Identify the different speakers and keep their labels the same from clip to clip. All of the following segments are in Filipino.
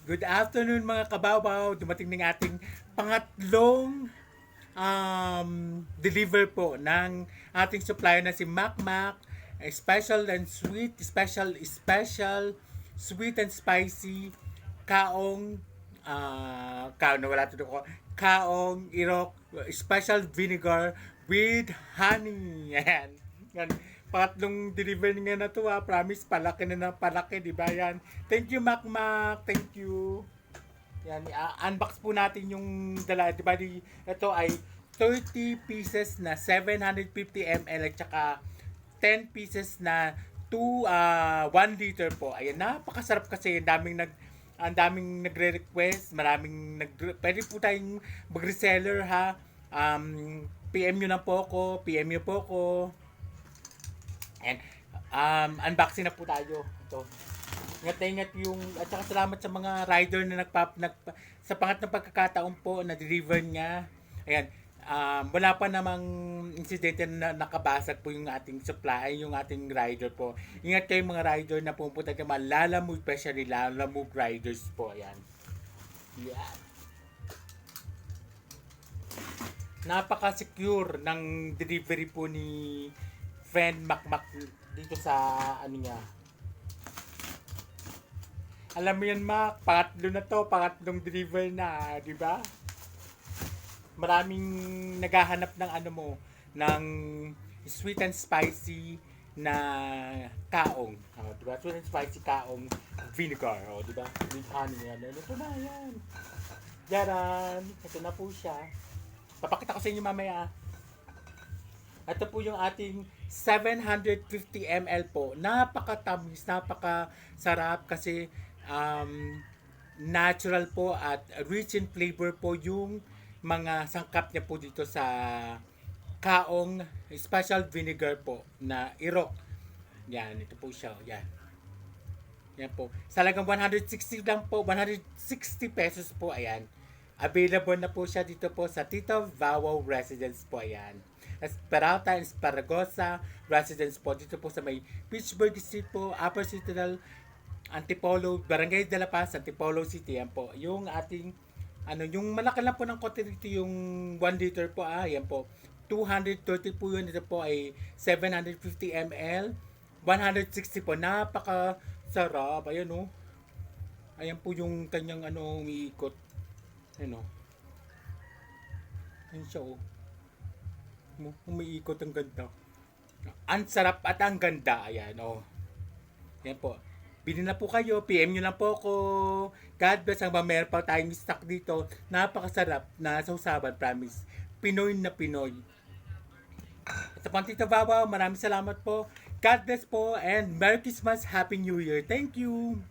Speaker 1: Good afternoon mga kababaw. Dumating ng ating pangatlong deliver po ng ating supplier na si Macmac. Special and sweet, special, sweet and spicy, kaong, kaong na wala tuto ko, kaong irok, special vinegar with honey. Ayan. Yan. Pangatlong delivery nga na to ha. Promise, palaki na ng palaki, di ba yan? Thank you, Macmac. Thank you. Yan, unbox po natin yung dala. Di ba, ito ay 30 pieces na 750 ml at saka 10 pieces na 1 liter po. Ayan, napakasarap kasi. Ang daming nagre-request. Pwede po tayong mag-reseller ha. PM nyo na po ako. PM nyo po ako. And unboxing na po tayo. Ito. Ingat na ingat yung, at saka salamat sa mga rider na sa pangatlong pagkakataon po na deliver niya. Ayan. Wala pa namang insidente na nakabasag po yung ating supply, yung ating rider po. Ingat kayo mga rider na pumunta kayo mga Lalamove, especially Lalamove riders po. Ayan. Yeah. Napaka-secure ng delivery po ni friend Macmac dito sa ano niya. Alam mo yan, Mac, pangatlo na to, pangatlong deliver na, di ba? Maraming naghahanap ng ano mo, ng sweet and spicy na kaong. Di ba? Sweet and spicy kaong vinegar, di ba? With honey yan. Ito na yan. Yaran, ito na po siya. Papakita ko sa inyo mamaya. Ito po yung ating 750 ml po. Napakatamis, napakasarap kasi natural po at rich in flavor po yung mga sangkap niya po dito sa kaong special vinegar po na irok. Yan, ito po siya. Yan. Yan po. Salagang 160 lang po. 160 pesos po. Ayan. Available na po siya dito po sa Tito Vawaw Residence po. Ayan. Peralta and Sparagosa Residence po. Dito po sa may Pittsburgh Street po, Upper Citadel, Antipolo, Barangay de la Paz, Antipolo City. Yan po. Yung ating, yung malaki lang po ng kote dito, yung 1 liter po. Yan po. 230 po yun. Ito po ay 750 ml. 160 po. Napakasarap. Ayan o. Ayan po yung kanyang umiikot. Ayan o. Ayan siya o. Umiikot ang ganda. Ang sarap at ang ganda. Ayan, Ayan po. Bili na po kayo. PM nyo lang po ako. God bless. Hanggang meron pa tayong stock dito. Napakasarap na sausawan. Promise. Pinoy na Pinoy. At sa Tito Vawaw, maraming salamat po. God bless po. And Merry Christmas. Happy New Year. Thank you.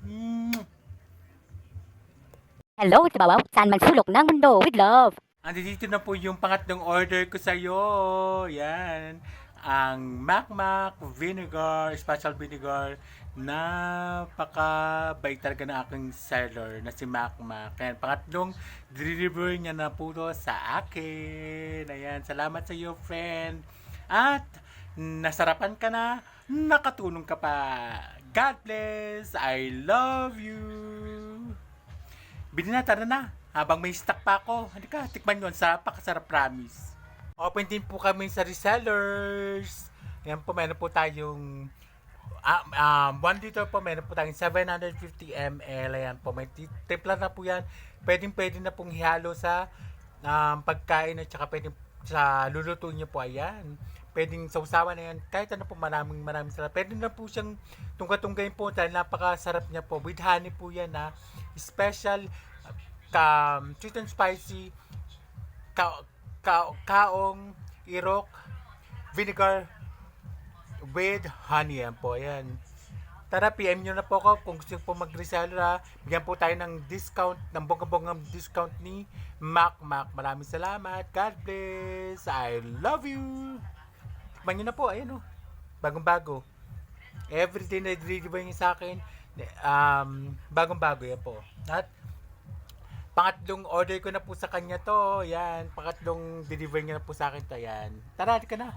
Speaker 2: Hello, Tabawaw. Saan man sulok ng mundo with love.
Speaker 1: Andito na po yung pangatlong order ko sa'yo. Yan. Ang Macmac Vinegar, Special Vinegar. Napakabait talaga ng aking seller na si Macmac. Kaya pangatlong deliver niya na po to sa akin. Ayan. Salamat sa iyo, friend. At nasarapan ka na, nakatulong ka pa. God bless. I love you. Bili na, tara na. Habang may stock pa ako, hindi ka, tikman yun sa pakasarap, promise. Open din po kami sa resellers. Yan po, meron po tayong 1 liter po, meron po tayong 750 ml. Ayan po, may timpla na po yan. Pwede na pong ihalo sa pagkain at saka pwedeng sa luluto niyo po. Ayan. Pwedeng sausawan na yan. Kahit ano po, maraming sarap. Pwede na po siyang tungga-tunggayin po dahil napakasarap niya po. With honey po yan ha. Special sweet and spicy kaong irok vinegar with honey. Yan po. Ayan. Tara, PM nyo na po ako kung gusto po mag-reseller ha. Bigyan po tayo ng discount, ng bonggang discount ni Macmac. Maraming salamat. God bless. I love you. Tikman nyo na po. Ayan o. Bagong-bago. Everyday na deliver nyo sa akin. Bagong-bago yan po. At pangatlong order ko na po sa kanya to. Yan. Pangatlong deliver niya na po sa akin to. Yan. Tara, di ka na.